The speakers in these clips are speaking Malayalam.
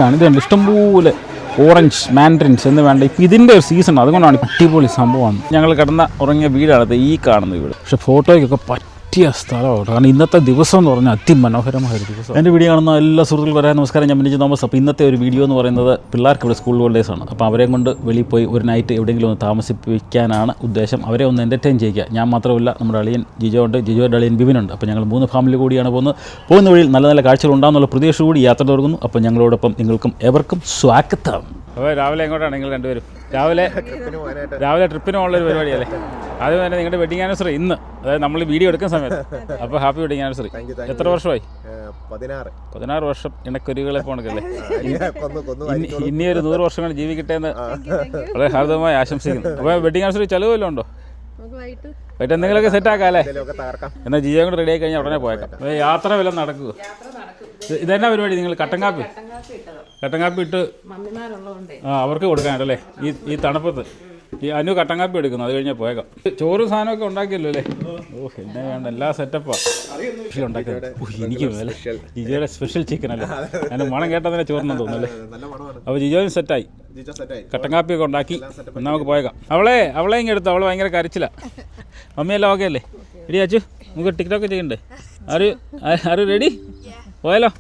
ഇതുണ്ട് ഇഷ്ടംപോലെ ഓറഞ്ച് മാൻഡറിൻസ് എന്ന് വേണ്ട ഇപ്പം ഇതിൻ്റെ ഒരു സീസൺ അതുകൊണ്ടാണ് അടിപൊളി സംഭവമാണ്. ഞങ്ങൾ കിടന്ന ഉറങ്ങിയ വീടാണ് ഈ കാണുന്ന വീട്. പക്ഷേ ഫോട്ടോയ്ക്കൊക്കെ പറ്റിയ സ്ഥലമാണ്. കാരണം ഇന്നത്തെ ദിവസം എന്ന് പറഞ്ഞാൽ അതിമനോഹരമായ ഒരു ദിവസം. എൻ്റെ വീഡിയോ കാണുന്ന എല്ലാ സുഹൃത്തുക്കളും പറയാൻ നമസ്കാരം. ഞാൻ മിനിജ് തോമസ്. അപ്പോൾ ഇന്നത്തെ ഒരു വീഡിയോ എന്ന് പറയുന്നത് പിള്ളേർക്ക് ഇവിടെ സ്കൂൾ ഹോളിഡേയ്സാണ്. അപ്പോൾ അവരെയും കൊണ്ട് വെളിയിൽ പോയി ഒരു നൈറ്റ് എവിടെയെങ്കിലും ഒന്ന് താമസിപ്പിക്കാനാണ് ഉദ്ദേശം. അവരെ ഒന്ന് എൻ്റർടൈൻ ചെയ്യുക. ഞാൻ മാത്രമല്ല, നമ്മുടെ അളിയൻ ജിജോ ഉണ്ട്, ജിജോയുടെ അളിയൻ ബിബിനുണ്ട്. അപ്പോൾ ഞങ്ങൾ 3 ഫാമിലി കൂടിയാണ് പോകുന്ന വഴിയിൽ നല്ല നല്ല കാഴ്ചകൾ ഉണ്ടാകുന്നുള്ള പ്രതീക്ഷ കൂടി യാത്ര തുടങ്ങുന്നു. അപ്പോൾ ഞങ്ങളോടൊപ്പം നിങ്ങൾക്കും എവർക്കും സ്വാഗതം. അപ്പോൾ രാവിലെ എങ്ങോട്ടാണ് നിങ്ങൾ രണ്ടുപേരും? രാവിലെ ട്രിപ്പിന് ഉള്ളൊരു പരിപാടിയല്ലേ? അത് തന്നെ നിങ്ങളുടെ വെഡിങ് ആനിവേഴ്സറി ഇന്ന്, അതായത് നമ്മൾ വീഡിയോ എടുക്കുന്ന സമയത്ത്. അപ്പോൾ ഹാപ്പി വെഡിങ് ആനിവേഴ്സറി. എത്ര വർഷമായി? 16 വർഷം ഇണക്കൊരുകളെ പോണക്കല്ലേ. ഇനിയൊരു 100 വർഷം കൊണ്ട് ജീവിക്കട്ടെ എന്ന് വളരെ ഹാർദവമായി ആശംസിക്കുന്നു. അപ്പോൾ വെഡിങ് ആനിവേഴ്സറി ചിലവ് വല്ലതും ഉണ്ടോ? വൈകിട്ട് എന്തെങ്കിലുമൊക്കെ സെറ്റ് ആക്കാം അല്ലേ? എന്നാൽ ജിയോ കൂടെ റെഡി ആയി കഴിഞ്ഞാൽ ഉടനെ പോയേക്കാം. യാത്ര വല്ലതും നടക്കുമോ? ഇതെന്നാ പരിപാടി? നിങ്ങൾ കട്ടൻ കാപ്പി ഇട്ട് അവർക്ക് കൊടുക്കാനല്ലേ ഈ തണുപ്പത്ത്? ഈ അനു കട്ടൻ കാപ്പി എടുക്കുന്നു, അത് കഴിഞ്ഞാൽ പോയേക്കാം. ചോറും സാധനമൊക്കെ ഉണ്ടാക്കിയല്ലോ അല്ലേ? എന്നെ വേണ്ട, എല്ലാ സെറ്റപ്പാണ് ഉണ്ടാക്കിയത്. എനിക്ക് മേലെ ജിജോയുടെ സ്പെഷ്യൽ ചിക്കൻ അല്ലേ? അതിന് മണം കേട്ടാൽ തന്നെ ചോറിനും തോന്നുന്നല്ലേ? അപ്പോൾ ജിജോയും സെറ്റായി, കട്ടൻ കാപ്പിയൊക്കെ ഉണ്ടാക്കി. നമുക്ക് പോയേക്കാം. അവളെ ഇങ്ങനെ എടുത്തു. അവൾ ഭയങ്കര കരച്ചില്ല. മമ്മിയെല്ലാം ഓക്കെ അല്ലേ? റെഡി അച്ചു? നമുക്ക് ടിക്ടോക്ക് ചെയ്യണ്ടേ? ആര് റെഡി? പോയാലോ?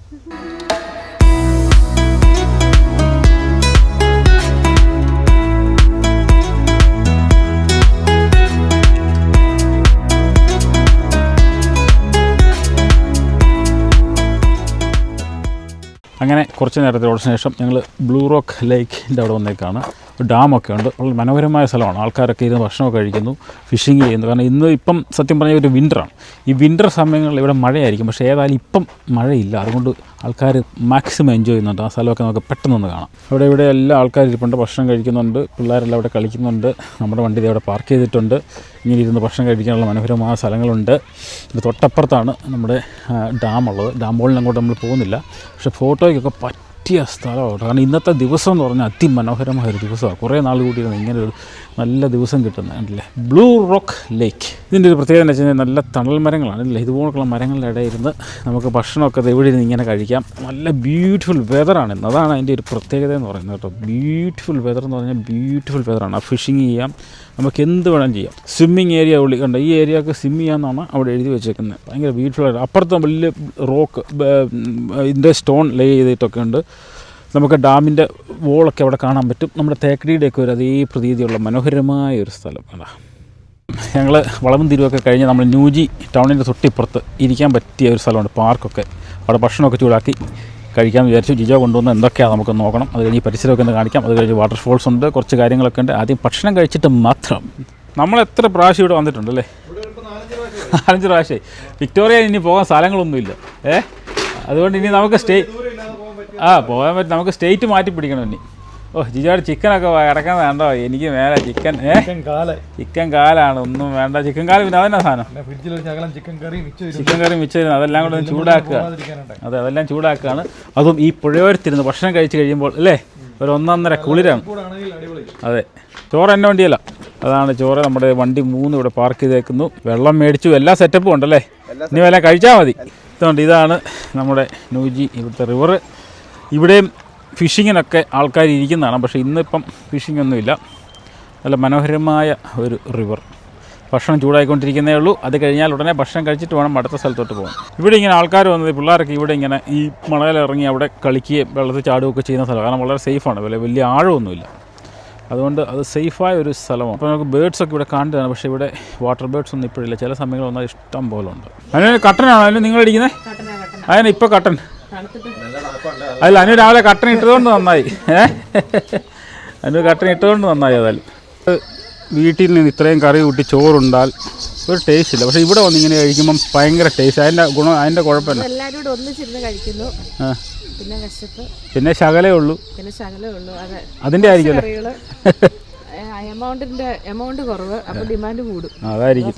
അങ്ങനെ കുറച്ച് നേരത്തിനോട് ശേഷം ഞങ്ങൾ ബ്ലൂ റോക്ക് ലേക്കിൻ്റെ അവിടെ വന്നേക്കാണ്. ഡാമൊക്കെ ഉണ്ട്. വളരെ മനോഹരമായ സ്ഥലമാണ്. ആൾക്കാരൊക്കെ ഇരുന്ന് ഭക്ഷണമൊക്കെ കഴിക്കുന്നു, ഫിഷിങ് ചെയ്യുന്നു. കാരണം ഇപ്പം സത്യം പറഞ്ഞാൽ ഒരു വിൻ്ററാണ്. ഈ വിൻ്റർ സമയങ്ങളിൽ ഇവിടെ മഴയായിരിക്കും. പക്ഷേ ഏതായാലും ഇപ്പം മഴയില്ല. അതുകൊണ്ട് ആൾക്കാർ മാക്സിമം എൻജോയ് ചെയ്യുന്നുണ്ട്. ആ സ്ഥലമൊക്കെ നമുക്ക് പെട്ടെന്ന് കാണാം. ഇവിടെ എല്ലാ ആൾക്കാർ ഇരിപ്പുണ്ട്, ഭക്ഷണം കഴിക്കുന്നുണ്ട്, പിള്ളേരെല്ലാം അവിടെ കളിക്കുന്നുണ്ട്. നമ്മുടെ വണ്ടി അവിടെ പാർക്ക് ചെയ്തിട്ടുണ്ട്. ഇങ്ങനെ ഇരുന്ന് ഭക്ഷണം കഴിക്കാനുള്ള മനോഹരമായ സ്ഥലങ്ങളുണ്ട്. ഇത് തൊട്ടപ്പുറത്താണ് നമ്മുടെ ഡാമുള്ളത്. ഡാമുകളിൽ അങ്ങോട്ട് നമ്മൾ പോകുന്നില്ല. പക്ഷേ ഫോട്ടോയ്ക്കൊക്കെ പറ്റിയ സ്ഥലമാണ്. കാരണം ഇന്നത്തെ ദിവസം എന്ന് പറഞ്ഞാൽ അതിമനോഹരമായ ഒരു ദിവസമാണ്. കുറേ നാൾ കൂടിയിരുന്ന് ഇങ്ങനെ ഒരു നല്ല ദിവസം കിട്ടുന്നത് കണ്ടില്ലേ? ബ്ലൂ റോക്ക് ലേക്ക്. ഇതിൻ്റെ ഒരു പ്രത്യേകത എന്ന് വെച്ച് കഴിഞ്ഞാൽ നല്ല തണൽ മരങ്ങളാണ് ഇല്ലേ? ഇതുപോലുള്ള മരങ്ങളുടെ ഇടയിൽ ഇരുന്ന് നമുക്ക് ഭക്ഷണമൊക്കെ ഇവിടെ ഇരുന്ന് ഇങ്ങനെ കഴിക്കാം. നല്ല ബ്യൂട്ടിഫുൾ വെതറാണ് ഇന്ന്. അതാണ് അതിൻ്റെ ഒരു പ്രത്യേകത എന്ന് പറയുന്നത് കേട്ടോ. ബ്യൂട്ടിഫുൾ വെതർ എന്ന് പറഞ്ഞാൽ ബ്യൂട്ടിഫുൾ വെതറാണ്. ആ ഫിഷിങ് ചെയ്യാം, നമുക്ക് എന്ത് വേണം ചെയ്യാം. സ്വിമ്മിങ് ഏരിയ കണ്ടോ? ഈ ഏരിയക്ക് സ്വിം ചെയ്യാമെന്നാണ് അവിടെ എഴുതി വെച്ചേക്കുന്നത്. ഭയങ്കര ബ്യൂട്ടിഫുള്ളായിട്ട് അപ്പുറത്ത് വലിയ റോക്ക് ഇതിൻ്റെ സ്റ്റോൺ ലേ ചെയ്തിട്ടൊക്കെ ഉണ്ട്. നമുക്ക് ഡാമിൻ്റെ വോളൊക്കെ അവിടെ കാണാൻ പറ്റും. നമ്മുടെ തേക്കടിയുടെയൊക്കെ ഒരു അതേ പ്രതീതിയുള്ള മനോഹരമായ ഒരു സ്ഥലം. അതാ ഞങ്ങൾ വളവും തിരുവൊക്കെ കഴിഞ്ഞ് നമ്മൾ ന്യൂജി ടൗണിൻ്റെ തൊട്ടിപ്പുറത്ത് ഇരിക്കാൻ പറ്റിയ ഒരു സ്ഥലമുണ്ട്, പാർക്കൊക്കെ. അവിടെ ഭക്ഷണമൊക്കെ ചൂടാക്കി കഴിക്കാമെന്ന് വിചാരിച്ചു. ജിജോ കൊണ്ടുവന്ന് എന്തൊക്കെയാണ് നമുക്ക് നോക്കണം. അത് കഴിഞ്ഞ് പരിസരമൊക്കെ ഒന്ന് കാണിക്കാം. അത് കഴിഞ്ഞ് വാട്ടർഫോൾസ് ഉണ്ട്, കുറച്ച് കാര്യങ്ങളൊക്കെ ഉണ്ട്. ആദ്യം ഭക്ഷണം കഴിച്ചിട്ട് മാത്രം. നമ്മൾ എത്ര പ്രാവശ്യം ഇവിടെ വന്നിട്ടുണ്ടല്ലേ? 4-5 പ്രാവശ്യമായി. വിക്ടോറിയ ഇനി പോകാൻ സ്ഥലങ്ങളൊന്നുമില്ല. അതുകൊണ്ട് ഇനി നമുക്ക് പോകാൻ പറ്റും. നമുക്ക് സ്റ്റേറ്റ് മാറ്റി പിടിക്കണം ഇനി. ജിജോയുടെ ചിക്കനൊക്കെ കിടക്കുന്നത് കണ്ടോ? എനിക്ക് മേലെ ചിക്കൻ കാലാണ്. ഒന്നും വേണ്ട. ചിക്കൻ കാല് പിന്നെ അതെന്നാ സാധനം? ചിക്കൻ കറി മിച്ചം. അതെല്ലാം കൂടെ ചൂടാക്കുക. അതെല്ലാം ചൂടാക്കുകയാണ്. അതും ഈ പുഴയോരത്തിരുന്ന് ഭക്ഷണം കഴിച്ച് കഴിയുമ്പോൾ അല്ലേ, ഒരു 1.5 കുളിരാണ്. അതെ, ചോറ് എൻ്റെ വണ്ടിയല്ല, അതാണ് ചോറ്. നമ്മുടെ വണ്ടി 3 ഇവിടെ പാർക്ക് ചെയ്തേക്കുന്നു. വെള്ളം മേടിച്ചു, എല്ലാ സെറ്റപ്പും ഉണ്ടല്ലേ. ഇനി വല്ല കഴിച്ചാൽ മതി. ഇതാണ് നമ്മുടെ ന്യൂജി ഇവിടുത്തെ റിവർ. ഇവിടെയും ഫിഷിങ്ങിനൊക്കെ ആൾക്കാർ ഇരിക്കുന്നതാണ്. പക്ഷേ ഇന്നിപ്പം ഫിഷിംഗ് ഒന്നുമില്ല. നല്ല മനോഹരമായ ഒരു റിവർ. ഭക്ഷണം ചൂടായിക്കൊണ്ടിരിക്കുന്നേ ഉള്ളൂ. അത് കഴിഞ്ഞാൽ ഉടനെ ഭക്ഷണം കഴിച്ചിട്ട് വേണം അടുത്ത സ്ഥലത്തോട്ട് പോകാൻ. ഇവിടെ ഇങ്ങനെ ആൾക്കാർ വന്നത്, പിള്ളേരൊക്കെ ഇവിടെ ഇങ്ങനെ ഈ മണലിറങ്ങി അവിടെ കളിക്കുകയും വെള്ളത്തിൽ ചാടുകയൊക്കെ ചെയ്യുന്ന സ്ഥലം. കാരണം വളരെ സേഫാണ്, വലിയ ആഴമൊന്നുമില്ല. അതുകൊണ്ട് അത് സേഫായ ഒരു സ്ഥലമാണ്. അപ്പോൾ നമുക്ക് ബേഡ്സൊക്കെ ഇവിടെ കാണുന്നതാണ്. പക്ഷേ ഇവിടെ വാട്ടർ ബേഡ്സ് ഒന്നും ഇപ്പോഴില്ല. ചില സമയങ്ങളിൽ വന്നാൽ ഇഷ്ടം പോലെ ഉണ്ട്. അതിന് കട്ടനാണോ അതിന് നിങ്ങളിരിക്കുന്നത്? അതിന് ഇപ്പോൾ കട്ടൻ അല്ല, അനു രാവിലെ കട്ടൻ ഇട്ടതുകൊണ്ട് നന്നായി. അനു കട്ടൻ ഇട്ടതുകൊണ്ട് നന്നായി. ഏതായാലും വീട്ടിൽ നിന്ന് ഇത്രയും കറി കൂട്ടി ചോറുണ്ടാൽ ഒരു ടേസ്റ്റ് ഇല്ല. പക്ഷേ ഇവിടെ വന്ന് ഇങ്ങനെ കഴിക്കുമ്പം ഭയങ്കര ടേസ്റ്റ്. അതിൻ്റെ കുഴപ്പമില്ല. പിന്നെ ശകലേ ഉള്ളൂ. അതിൻ്റെ ആയിരിക്കുമല്ലോ. അതായിരിക്കും.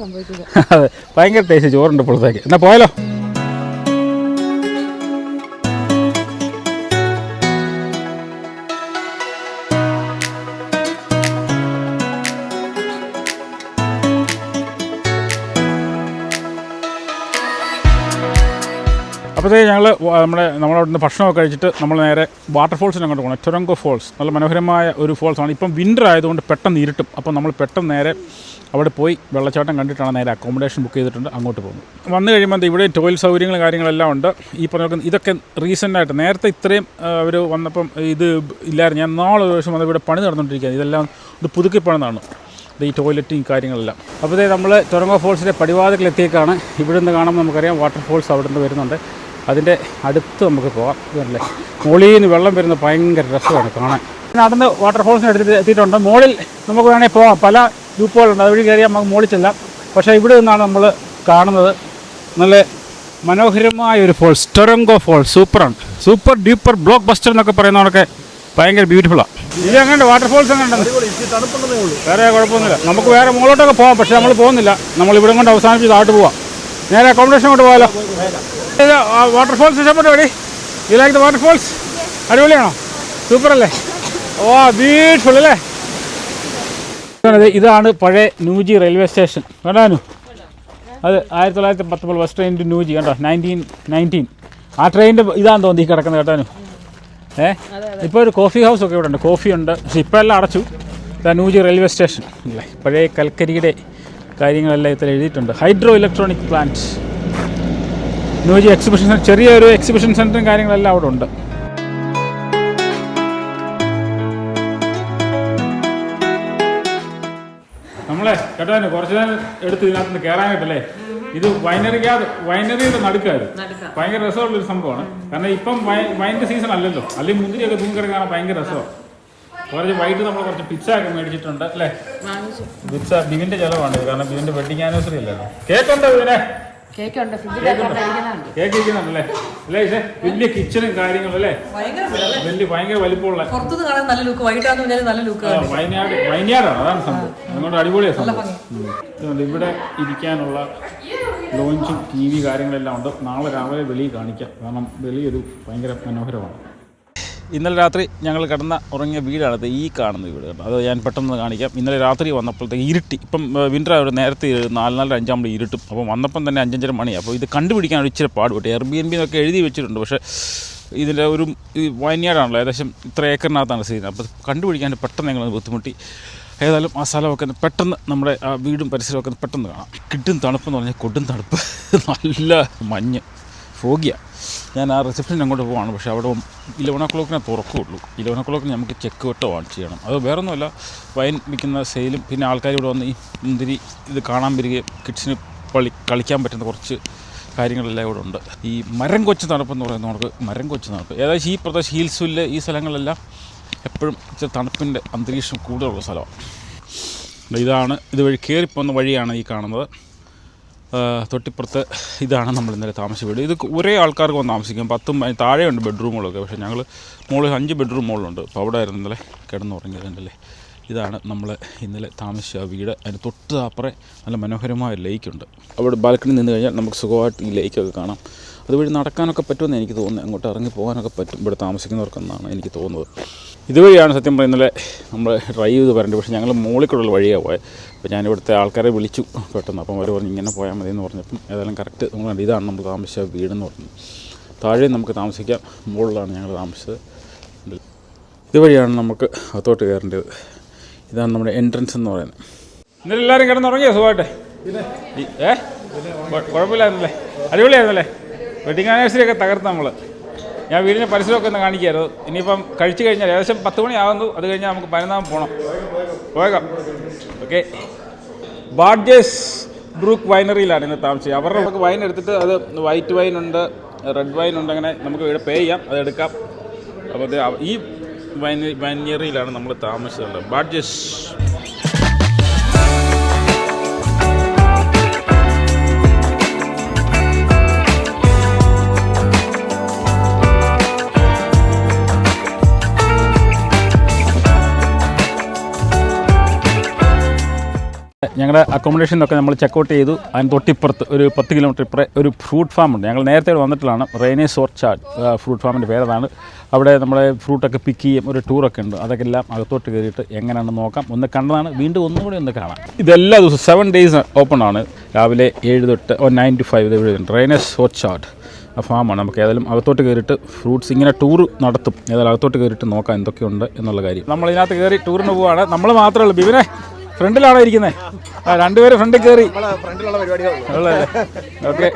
അതെ, ഭയങ്കര ടേസ്റ്റ് ചോറുണ്ട് ഇപ്പോഴത്തേക്ക്. എന്നാൽ പോയാലോ? അപ്പോഴത്തേക്ക് ഞങ്ങൾ നമ്മളവിടെ നിന്ന് ഭക്ഷണമൊക്കെ കഴിച്ചിട്ട് നമ്മൾ നേരെ വാട്ടർഫോൾസിന് അങ്ങോട്ട് പോകണം. ടൊറൻഗോ ഫോൾസ് നല്ല മനോഹരമായ ഒരു ഫോൾസാണ്. ഇപ്പം വിൻ്റർ ആയതുകൊണ്ട് പെട്ടെന്ന് ഇരുട്ടും. അപ്പോൾ നമ്മൾ പെട്ടെന്ന് നേരെ അവിടെ പോയി വെള്ളച്ചാട്ടം കണ്ടിട്ടാണ് നേരെ അക്കോമഡേഷൻ ബുക്ക് ചെയ്തിട്ടുണ്ട് അങ്ങോട്ട് പോകുന്നത്. വന്നു കഴിയുമ്പോൾ ഇവിടെ ടോയ്ലറ്റ് സൗകര്യങ്ങൾ കാര്യങ്ങളെല്ലാം ഉണ്ട്. ഈ പറഞ്ഞ ഇതൊക്കെ റീസെൻ്റായിട്ട് നേരത്തെ ഇത്രയും അവർ വന്നപ്പം ഇത് ഇല്ലായിരുന്നു. ഞാൻ നാളെ ഒരു ദിവസം വന്ന് ഇവിടെ പണി നടന്നുകൊണ്ടിരിക്കുകയാണ്. ഇതെല്ലാം ഇത് പുതുക്കി പണിതാണ് ഈ ടോയ്ലറ്റും കാര്യങ്ങളെല്ലാം. അപ്പോഴത്തേ നമ്മൾ ടൊറൻഗോ ഫോൾസിൻ്റെ പടിവാതിക്കലെത്തിയേക്കാണ്. ഇവിടെ നിന്ന് കാണുമ്പോൾ നമുക്കറിയാം വാട്ടർഫോൾസ് അവിടെ നിന്ന് വരുന്നുണ്ട്. അതിൻ്റെ അടുത്ത് നമുക്ക് പോകാം. ഇതല്ലേ മുകളിൽ നിന്ന് വെള്ളം വരുന്നത് ഭയങ്കര രസമാണ് കാണാൻ. നടന്ന് വാട്ടർഫോൾസിന് അടുത്ത് എത്തിയിട്ടുണ്ട്. മുകളിൽ നമുക്ക് വേണമെങ്കിൽ പോകാം. പല ഗ്രൂപ്പുകളുണ്ട്, അതുവഴി കയറിയാൽ നമുക്ക് മുകളിൽ ചെല്ലാം. പക്ഷേ ഇവിടെ നിന്നാണ് നമ്മൾ കാണുന്നത് നല്ല മനോഹരമായ ഒരു ഫോൾസ്, ടൊറൻഗോ ഫോൾസ്. സൂപ്പറാണ്, സൂപ്പർ ഡ്യൂപ്പർ ബ്ലോക്ക് ബസ്റ്റർ എന്നൊക്കെ പറയുന്നതൊക്കെ ഭയങ്കര ബ്യൂട്ടിഫുള്ളാണ്. ഇത് അങ്ങനെ വാട്ടർഫോൾസ് അങ്ങനെ വേറെ കുഴപ്പമൊന്നുമില്ല. നമുക്ക് വേറെ മുകളിലോട്ടൊക്കെ പോകാം, പക്ഷേ നമ്മൾ പോകുന്നില്ല. നമ്മൾ ഇവിടെ കൊണ്ട് അവസാനിച്ച് താഴോട്ട് പോവാം. നേരെ അക്കോമഡേഷൻ കൊണ്ട് പോകാമല്ലോ. ഇത് വാട്ടർഫോൾസ് ഇഷ്ടപ്പെട്ടു വഴി. You like the waterfalls? അടിപൊളിയാണോ? സൂപ്പറല്ലേ? ഓ ബ്യൂട്ടിഫുൾ അല്ലേ? ഇതാണ് പഴയ ന്യൂജി റെയിൽവേ സ്റ്റേഷൻ. കണ്ടാനു അത് 1919 ഫസ്റ്റ് ട്രെയിൻ ടു ന്യൂജി. കണ്ടോ 1919 ആ ട്രെയിനിൻ്റെ ഇതാണെന്ന് തോന്നി കിടക്കുന്നത്. കേട്ടാനു ഇപ്പോൾ ഒരു കോഫി ഹൗസൊക്കെ ഇവിടെ ഉണ്ട്, കോഫി ഉണ്ട്. പക്ഷേ ഇപ്പോൾ എല്ലാം അടച്ചു. ഇതാ ന്യൂജി റെയിൽവേ സ്റ്റേഷൻ അല്ലേ. പഴയ കൽക്കരിയുടെ കാര്യങ്ങളെല്ലാം ഇതിൽ എഴുതിയിട്ടുണ്ട്. ഹൈഡ്രോ ഇലക്ട്രോണിക് പ്ലാന്റ് ന്യൂജി എക്സിബിഷൻ സെൻറ്റർ, ചെറിയൊരു എക്സിബിഷൻ സെൻറ്ററും കാര്യങ്ങളെല്ലാം അവിടെ ഉണ്ട്. നമ്മളെ കേട്ടാനു കുറച്ച് നേരം എടുത്ത് ഇതിനകത്ത് നിന്ന് കയറാനായിട്ടല്ലേ. ഇത് വൈനറിയുടെ നടുക്കായത് ഭയങ്കര രസമുള്ളൊരു സംഭവമാണ്. കാരണം ഇപ്പം വൈൻ്റെ സീസൺ അല്ലല്ലോ, അല്ലെങ്കിൽ മുന്തിരിയൊക്കെ തൂങ്ങിക്കിടക്കാൻ ഭയങ്കര രസമാണ്. കുറച്ച് വൈകിട്ട് നമ്മൾ കുറച്ച് പിസ്സയൊക്കെ മേടിച്ചിട്ടുണ്ട് അല്ലേ. പിസ്സ ബിവിൻ്റെ ചിലവാണ്, കാരണം ബിവിൻ്റെ വെഡിങ് ആനിവേഴ്സറി അല്ലല്ലോ. കേക്കുണ്ടോ ഇതിനെ? കേക്ക് ഇരിക്കുന്നുണ്ടല്ലേ അല്ലേ. ഇത് വലിയ കിച്ചണും കാര്യങ്ങളും അല്ലേ, ഭയങ്കര വലിപ്പമുള്ള വൈനാടാണ്. അതാണ് സംഭവം. അതുകൊണ്ട് അടിപൊളിയാണ് സംഭവം. ഇവിടെ ഇരിക്കാനുള്ള ലോഞ്ചും ടി വി കാര്യങ്ങളെല്ലാം ഉണ്ട്. നാളെ രാവിലെ വെളിയിൽ കാണിക്കാം, കാരണം വെളിയൊരു ഭയങ്കര മനോഹരമാണ്. ഇന്നലെ രാത്രി ഞങ്ങൾ ഉറങ്ങിയ വീടാണത്, ഈ കാണുന്ന വീട്. അത് ഞാൻ പെട്ടെന്ന് കാണിക്കാം. ഇന്നലെ രാത്രി വന്നപ്പോഴത്തേക്ക് ഇരുട്ടി. ഇപ്പം വിൻ്റർ ആയിട്ട് നേരത്തെ 4-5 ആകുമ്പോൾ ഇരുട്ടും. അപ്പോൾ വന്നപ്പം തന്നെ 5-5:30 മണി. അപ്പോൾ ഇത് കണ്ടുപിടിക്കാൻ ഒരു ഇച്ചിരി പാടുപെട്ട്. Airbnb എന്നൊക്കെ എഴുതി വെച്ചിട്ടുണ്ട്, പക്ഷേ ഇതിൻ്റെ ഒരു വൈൻയാർഡാണല്ലോ, ഏകദേശം ഇത്ര ഏക്കറിനകത്താണ് സ്ഥിതി. അപ്പോൾ കണ്ടുപിടിക്കാൻ പെട്ടെന്ന് ഞങ്ങൾ ബുദ്ധിമുട്ടി. ഏതായാലും ആ സ്ഥലമൊക്കെ പെട്ടെന്ന് നമ്മുടെ ആ വീടും പരിസരമൊക്കെ പെട്ടെന്ന് കാണാം. കിട്ടും തണുപ്പെന്ന് പറഞ്ഞാൽ കൊടും തണുപ്പ്, നല്ല മഞ്ഞ്, ഫോഗിയ. ഞാൻ ആ റിസപ്ഷനിൽ അങ്ങോട്ട് പോവാണ്. പക്ഷേ അവിടെ 11 o'clock തുറക്കുകയുള്ളൂ. 11 o'clock നമുക്ക് ചെക്ക് വെട്ടമാണ് ചെയ്യണം. അത് വേറൊന്നുമല്ല, വൈൻ വിൽക്കുന്ന സെയിലും പിന്നെ ആൾക്കാർ ഇവിടെ വന്ന് ഈ മുന്തിരി ഇത് കാണാൻ വരികയും കിഡ്സിന് കളിക്കാൻ പറ്റുന്ന കുറച്ച് കാര്യങ്ങളെല്ലാം ഇവിടെ ഉണ്ട്. ഈ മരം കൊച്ചു തണുപ്പെന്ന് പറയുന്നത് നമുക്ക് മരം കൊച്ചു തണുപ്പ്. ഏകദേശം ഈ പ്രദേശം ഹിൽസുല്ല് ഈ സ്ഥലങ്ങളെല്ലാം എപ്പോഴും ഇച്ചിരി തണുപ്പിൻ്റെ അന്തരീക്ഷം കൂടുതലുള്ള സ്ഥലമാണ്. ഇതാണ് ഇതുവഴി കയറിപ്പോകുന്ന വഴിയാണ് ഈ കാണുന്നത്. തൊട്ടിപ്പുറത്ത് ഇതാണ് നമ്മൾ ഇന്നലെ താമസിച്ച വീട്. ഇത് ഒരേ ആൾക്കാർക്ക് വന്ന് താമസിക്കും. 10 താഴെയുണ്ട് ബെഡ്റൂമുകളൊക്കെ. പക്ഷേ ഞങ്ങൾ മുകളിൽ 5 ബെഡ്റൂം മുകളിലുണ്ട്. അപ്പോൾ അവിടെ ആയിരുന്നു ഇന്നലെ കിടന്നുറങ്ങിയതുണ്ടല്ലേ. ഇതാണ് നമ്മൾ ഇന്നലെ താമസിച്ച വീട്. അതിന് തൊട്ട് അപ്പുറം നല്ല മനോഹരമായ ലേക്കുണ്ട്. അവിടെ ബാൽക്കണി നിന്ന് കഴിഞ്ഞാൽ നമുക്ക് സുഖമായിട്ട് ഈ ലേക്കൊക്കെ കാണാം. അതുവഴി നടക്കാനൊക്കെ പറ്റുമെന്ന് എനിക്ക് തോന്നുന്നത്. അങ്ങോട്ട് ഇറങ്ങി പോകാനൊക്കെ പറ്റും ഇവിടെ താമസിക്കുന്നവർക്കെന്നാണ് എനിക്ക് തോന്നുന്നത്. ഇതുവഴിയാണ് സത്യം പറഞ്ഞാൽ ഇന്നലെ നമ്മൾ ഡ്രൈവ് ചെയ്ത് വരേണ്ടത്. പക്ഷേ ഞങ്ങൾ മുകളിൽ കൂടെയുള്ള വഴിയാണ് പോയത്. അപ്പോൾ ഞാനിവിടുത്തെ ആൾക്കാരെ വിളിച്ചു പെട്ടെന്ന്. അപ്പം അവർ പറഞ്ഞു ഇങ്ങനെ പോയാൽ മതി എന്ന് പറഞ്ഞപ്പം ഏതായാലും കറക്റ്റ് നമ്മൾ ഇതാണ് നമ്മൾ താമസിച്ച വീടെന്ന് പറഞ്ഞു. താഴെ നമുക്ക് താമസിക്കാം, മുകളിലാണ് ഞങ്ങൾ താമസിച്ചത്. ഇതുവഴിയാണ് നമുക്ക് അകത്തോട്ട് കയറേണ്ടത്. ഇതാണ് നമ്മുടെ എൻട്രൻസ് എന്ന് പറയുന്നത്. ഇന്നലെ എല്ലാവരും കിടന്നുറങ്ങിയോ സുഖമായിട്ട്? കുഴപ്പമില്ലായിരുന്നല്ലേ? അടിപൊളിയായിരുന്നല്ലേ? വെഡിങ് ആനിവേഴ്സറി ഒക്കെ തകർത്ത് നമ്മൾ. ഞാൻ വീടിൻ്റെ പരിസരമൊക്കെ ഒന്ന് കാണിക്കായിരുന്നു. ഇനിയിപ്പം കഴിച്ചു കഴിഞ്ഞാൽ ഏകദേശം 10 മണിയാകുന്നു. അത് കഴിഞ്ഞാൽ നമുക്ക് 11 പോകണം. പോയേക്കാം. ഓക്കെ. ബാഡ്ജേഴ്സ് ബ്രൂക്ക് വൈനറിയിലാണ് ഇന്ന് താമസിച്ചത്. അവരുടെ നമുക്ക് വൈൻ എടുത്തിട്ട് അത് വൈറ്റ് വൈൻ ഉണ്ട്, റെഡ് വൈൻ ഉണ്ട്, അങ്ങനെ നമുക്ക് ഇവിടെ പേ ചെയ്യാം, അത് എടുക്കാം. അപ്പോൾ ഈ വൈനറിയിലാണ് നമ്മൾ താമസിച്ചിട്ടുള്ളത്. ബാഡ്ജേഴ്സ്. ഞങ്ങളുടെ അക്കോമഡേഷനൊക്കെ നമ്മൾ ചെക്കൗട്ട് ചെയ്തു. അതിന് തൊട്ടിപ്പുറത്ത് ഒരു 10 കിലോമീറ്റർ ഇപ്പുറം ഒരു ഫ്രൂട്ട് ഫാം ഉണ്ട്. ഞങ്ങൾ നേരത്തെ വന്നിട്ടുള്ളതാണ്. റെയിനേഴ്സ് ഓർച്ചാർഡ് ഫ്രൂട്ട് ഫാമിൻ്റെ പേരതാണ്. അവിടെ നമ്മളെ ഫ്രൂട്ടൊക്കെ പിക്ക് ചെയ്യും, ഒരു ടൂറൊക്കെ ഉണ്ട്. അതൊക്കെ എല്ലാം അകത്തോട്ട് കയറിയിട്ട് എങ്ങനെയാണെന്ന് നോക്കാം. ഒന്ന് കണ്ടതാണ്, വീണ്ടും ഒന്നുകൂടി ഒന്ന് കാണാം. ഇതെല്ലാ ദിവസവും 7 days ഓപ്പൺ ആണ്. രാവിലെ 7 തൊട്ട് 9 to 5 റെയിനേഴ്സ് ഓർച്ചാർഡ് ഫാമാണ്. നമുക്ക് ഏതായാലും അകത്തോട്ട് കയറിയിട്ട് ഫ്രൂട്ട്സ് ഇങ്ങനെ ടൂർ നടത്തും. ഏതായാലും അകത്തോട്ട് കയറിയിട്ട് നോക്കാം എന്തൊക്കെയുണ്ട് എന്നുള്ള കാര്യം. നമ്മളിതിനകത്ത് കയറി ടൂറിന് പോവുകയാണ്. നമ്മൾ മാത്രമേ ഉള്ളൂ. ബിബിനെ ഫ്രണ്ടിലാണോ ഇരിക്കുന്നത്? രണ്ടുപേരും ഫ്രണ്ടിൽ കയറി. ഓക്കെ,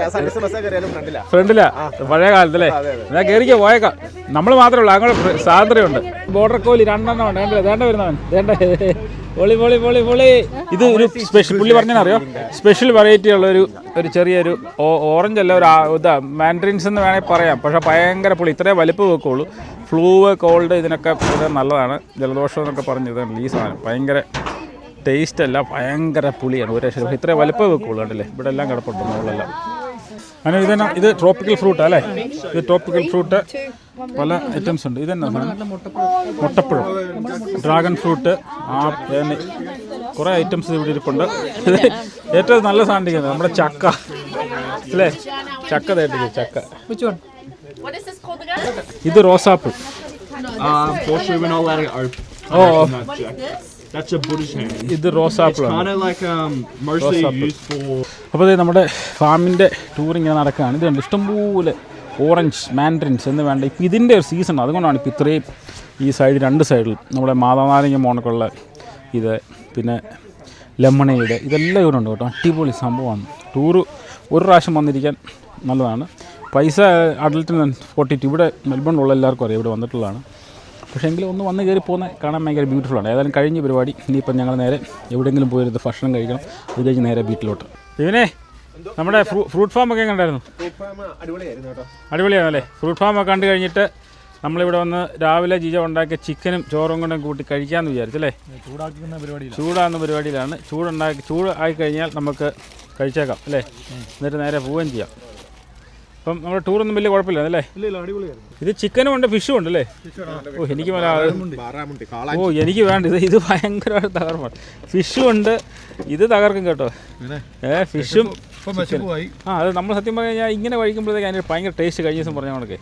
ഫ്രണ്ടിലാ പഴയ കാലത്തല്ലേ? ഞാൻ കയറിക്കോ, പോയേക്കാം. നമ്മൾ മാത്രമേ ഉള്ളൂ. അങ്ങോട്ട് സ്വാതന്ത്ര്യമുണ്ട്. ബോർഡർ കോലി 2 എണ്ണം ഉണ്ട്. കണ്ടില്ല? ദേണ്ട വരുന്നവൻ, ദേണ്ട. പൊളി പൊളി പൊളി പൊളി. ഇത് ഒരു സ്പെഷ്യൽ, പുള്ളി പറഞ്ഞാൽ അറിയോ, സ്പെഷ്യൽ വെറൈറ്റി ഉള്ള ഒരു ചെറിയൊരു ഓറഞ്ച് അല്ല, ഒരു ഇതാ മാൻഡറിൻസ് എന്ന് വേണമെങ്കിൽ പറയാം. പക്ഷേ ഭയങ്കര പുളി. ഇത്രയും വലിപ്പം വെക്കുള്ളൂ. ഫ്ലൂ, കോൾഡ് ഇതിനൊക്കെ ഇത് നല്ലതാണ്. ജലദോഷം എന്നൊക്കെ പറഞ്ഞ് ഇതാണ് ഈ സാധനം. ഭയങ്കര ടേസ്റ്റ് അല്ല, ഭയങ്കര പുളിയാണ്. ഒരു രക്ഷ. ഇത്രയും വലിപ്പം വെക്കുള്ളൂ. കണ്ടില്ലേ? ഇവിടെ എല്ലാം കിടപ്പുണ്ട് മുകളെല്ലാം. അങ്ങനെ ഇതെന്നാ, ഇത് ട്രോപ്പിക്കൽ ഫ്രൂട്ട് അല്ലേ? ഇത് ട്രോപ്പിക്കൽ ഫ്രൂട്ട് പല ഐറ്റംസ് ഉണ്ട്. ഇതെന്നാ സാധനം? മുട്ടപ്പഴം, ഡ്രാഗൺ ഫ്രൂട്ട്, കുറേ ഐറ്റംസ് ഇവിടെ ഇരിപ്പുണ്ട്. ഇത് ഏറ്റവും നല്ല സാധനം ഇരിക്കുന്നത് നമ്മുടെ ചക്ക അല്ലേ? ചക്ക തേട്ടില്ലേ? ചക്ക. ഇത് റോസാപ്പിൾ. ഇത് റോസാപ്പിളാണ്. അപ്പോൾ നമ്മുടെ ഫാമിൻ്റെ ടൂർ ഇങ്ങനെ നടക്കുകയാണ്. ഇത് കണ്ട് ഇഷ്ടംപോലെ ഓറഞ്ച്, മാൻഡറിൻസ് എന്ന് വേണ്ട. ഇപ്പോൾ ഇതിൻ്റെ ഒരു സീസൺ, അതുകൊണ്ടാണ് ഇപ്പോൾ ഇത്രയും ഈ സൈഡ് 2 സൈഡിൽ നമ്മുടെ മാതാനാരങ്ങ മോണക്കുള്ള ഇത്, പിന്നെ ലെമണേഡ്, ഇതെല്ലാം ഇവിടെ ഉണ്ട് കേട്ടോ. അടിപൊളി സംഭവമാണ്. ടൂറ് ഒരു പ്രാവശ്യം വന്നിരിക്കാൻ നല്ലതാണ്. പൈസ അഡൽട്ടിന് 42. ഇവിടെ മെൽബണിലുള്ള എല്ലാവർക്കും അറിയാം, ഇവിടെ വന്നിട്ടുള്ളതാണ്. പക്ഷേ എങ്കിലും ഒന്ന് വന്ന് കയറി പോകുന്ന കാണാൻ ഭയങ്കര ബ്യൂട്ടിഫുള്ളാണ്. ഏതായാലും കഴിഞ്ഞ പരിപാടി. ഇനിയിപ്പം ഞങ്ങൾ നേരെ എവിടെയെങ്കിലും പോയിരുന്നത് ഭക്ഷണം കഴിക്കണം. അത് കഴിഞ്ഞ് നേരെ വീട്ടിലോട്ട്. ഇവനെ നമ്മുടെ ഫ്രൂട്ട് ഫാമൊക്കെ എങ്ങനെ ഉണ്ടായിരുന്നു? അടിപൊളിയാണല്ലേ? ഫ്രൂട്ട് ഫാമൊക്കെ കണ്ടു കഴിഞ്ഞിട്ട് നമ്മളിവിടെ വന്ന് രാവിലെ ജിജ ഉണ്ടാക്കിയ ചിക്കനും ചോറും കൊണ്ടും കൂട്ടി കഴിക്കാമെന്ന് വിചാരിച്ചല്ലേ? ചൂടാകുന്ന പരിപാടിയിലാണ്. ചൂട് ആയിക്കഴിഞ്ഞാൽ നമുക്ക് കഴിച്ചേക്കാം അല്ലേ? എന്നിട്ട് നേരെ പോവുകയും ചെയ്യാം. അപ്പം നമ്മുടെ ടൂറൊന്നും വലിയ കുഴപ്പമില്ല അല്ലേ? ഇത് ചിക്കനും ഉണ്ട്, ഫിഷും ഉണ്ട് അല്ലേ? എനിക്ക് എനിക്ക് വേണ്ട. ഇത് ഭയങ്കരമായിട്ട് തകർപ്പാണ്. ഫിഷും ഉണ്ട്. ഇത് തകർക്കും കേട്ടോ. ഫിഷും അത് നമ്മൾ സത്യം പറഞ്ഞു കഴിഞ്ഞാൽ ഇങ്ങനെ കഴിക്കുമ്പോഴത്തേക്ക് അതിന് ഭയങ്കര ടേസ്റ്റ്. കഴിഞ്ഞ ദിവസം പറഞ്ഞ കണക്കെ.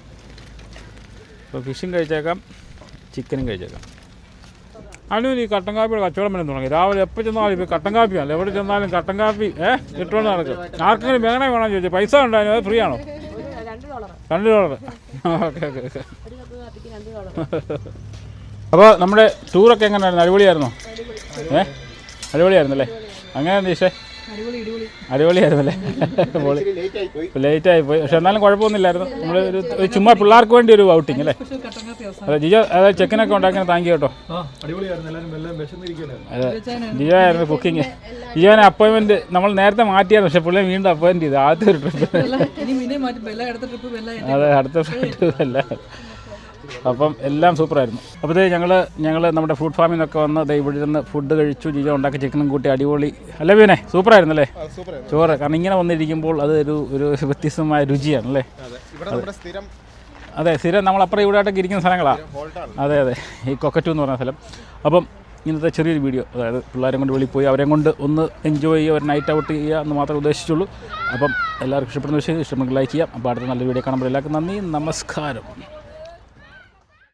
അപ്പോൾ ഫിഷും കഴിച്ചേക്കാം, ചിക്കനും കഴിച്ചേക്കാം. അതിനും ഈ കട്ടൻ കാപ്പിയുടെ കച്ചവടം വരെ തുടങ്ങി. രാവിലെ എപ്പോൾ ചെന്നാലും ഇപ്പോൾ കട്ടൻ കാപ്പിയാണ്. എവിടെ ചെന്നാലും കട്ടൻ കാപ്പി കിട്ടുമെന്ന് നടക്കും. ആർക്കെങ്കിലും വേണേ വേണമെന്ന് ചോദിച്ചാൽ പൈസ ഉണ്ടായിരുന്നു. അത് ഫ്രീ ആണോ? $2. Okay okay okay. അപ്പോൾ നമ്മുടെ ടൂറൊക്കെ എങ്ങനെയായിരുന്നു? അടിപൊളിയായിരുന്നോ? അടിപൊളിയായിരുന്നല്ലേ? അങ്ങനെ തീക്ഷേ? അടിപൊളിയായിരുന്നല്ലേ? ലേറ്റായി പോയി. പക്ഷെ എന്നാലും കുഴപ്പമൊന്നുമില്ലായിരുന്നു. നമ്മൾ ഒരു ചുമ്മാ പിള്ളേർക്ക് വേണ്ടി ഒരു ഔട്ടിങ് അല്ലേ? അതെ ജിജോ, അതായത് ചെക്കനൊക്കെ ഉണ്ടാക്കാൻ താങ്ക് യു കേട്ടോ. അതെ, ജിജോ ആയിരുന്നു കുക്കിങ്. ജിജോനെ അപ്പോയിൻമെൻറ്റ് നമ്മൾ നേരത്തെ മാറ്റിയായിരുന്നു. പക്ഷെ പുള്ളിയെ വീണ്ടും അപ്പോയിൻറ്റ് ചെയ്തു. ആദ്യത്തെ ഒരു ട്രിപ്പ്. അതെ, അടുത്ത ട്രിപ്പ് അല്ല. അപ്പം എല്ലാം സൂപ്പറായിരുന്നു. അപ്പോൾ ഞങ്ങൾ നമ്മുടെ ഫ്രൂട്ട് ഫാമിൽ നിന്നൊക്കെ വന്ന് ഇവിടെ ഇരുന്ന് ഫുഡ് കഴിച്ചു. ജിജോ ഉണ്ടാക്കി ചിക്കനും കൂട്ടി അടിപൊളി അല്ലേ പിന്നെ? സൂപ്പറായിരുന്നു അല്ലേ ചോറ്? കാരണം ഇങ്ങനെ വന്നിരിക്കുമ്പോൾ അത് ഒരു വ്യത്യസ്തമായ രുചിയാണ് അല്ലേ? അതെ, സ്ഥിരം നമ്മളപ്പുറം ഇവിടെ ആയിട്ടൊക്കെ ഇരിക്കുന്ന സ്ഥലങ്ങളാണ്. അതെ അതെ, ഈ കൊക്കറ്റു എന്ന് പറഞ്ഞ സ്ഥലം. അപ്പം ഇന്നത്തെ ചെറിയൊരു വീഡിയോ, അതായത് പിള്ളേരെ കൊണ്ട് വെളിയിൽ പോയി അവരെ കൊണ്ട് ഒന്ന് എൻജോയ് ചെയ്യുക, ഒരു നൈറ്റ് ഔട്ട് ചെയ്യുക എന്ന് മാത്രമേ ഉദ്ദേശിച്ചുള്ളൂ. അപ്പം എല്ലാവർക്കും ഇഷ്ടപ്പെടുന്ന വിഷയം ഇഷ്ടമെങ്കിൽ ലൈക്ക് ചെയ്യാം. അപ്പോൾ അടുത്ത നല്ല വീഡിയോ കാണുമ്പോൾ എല്ലാവർക്കും നന്ദി, നമസ്കാരം.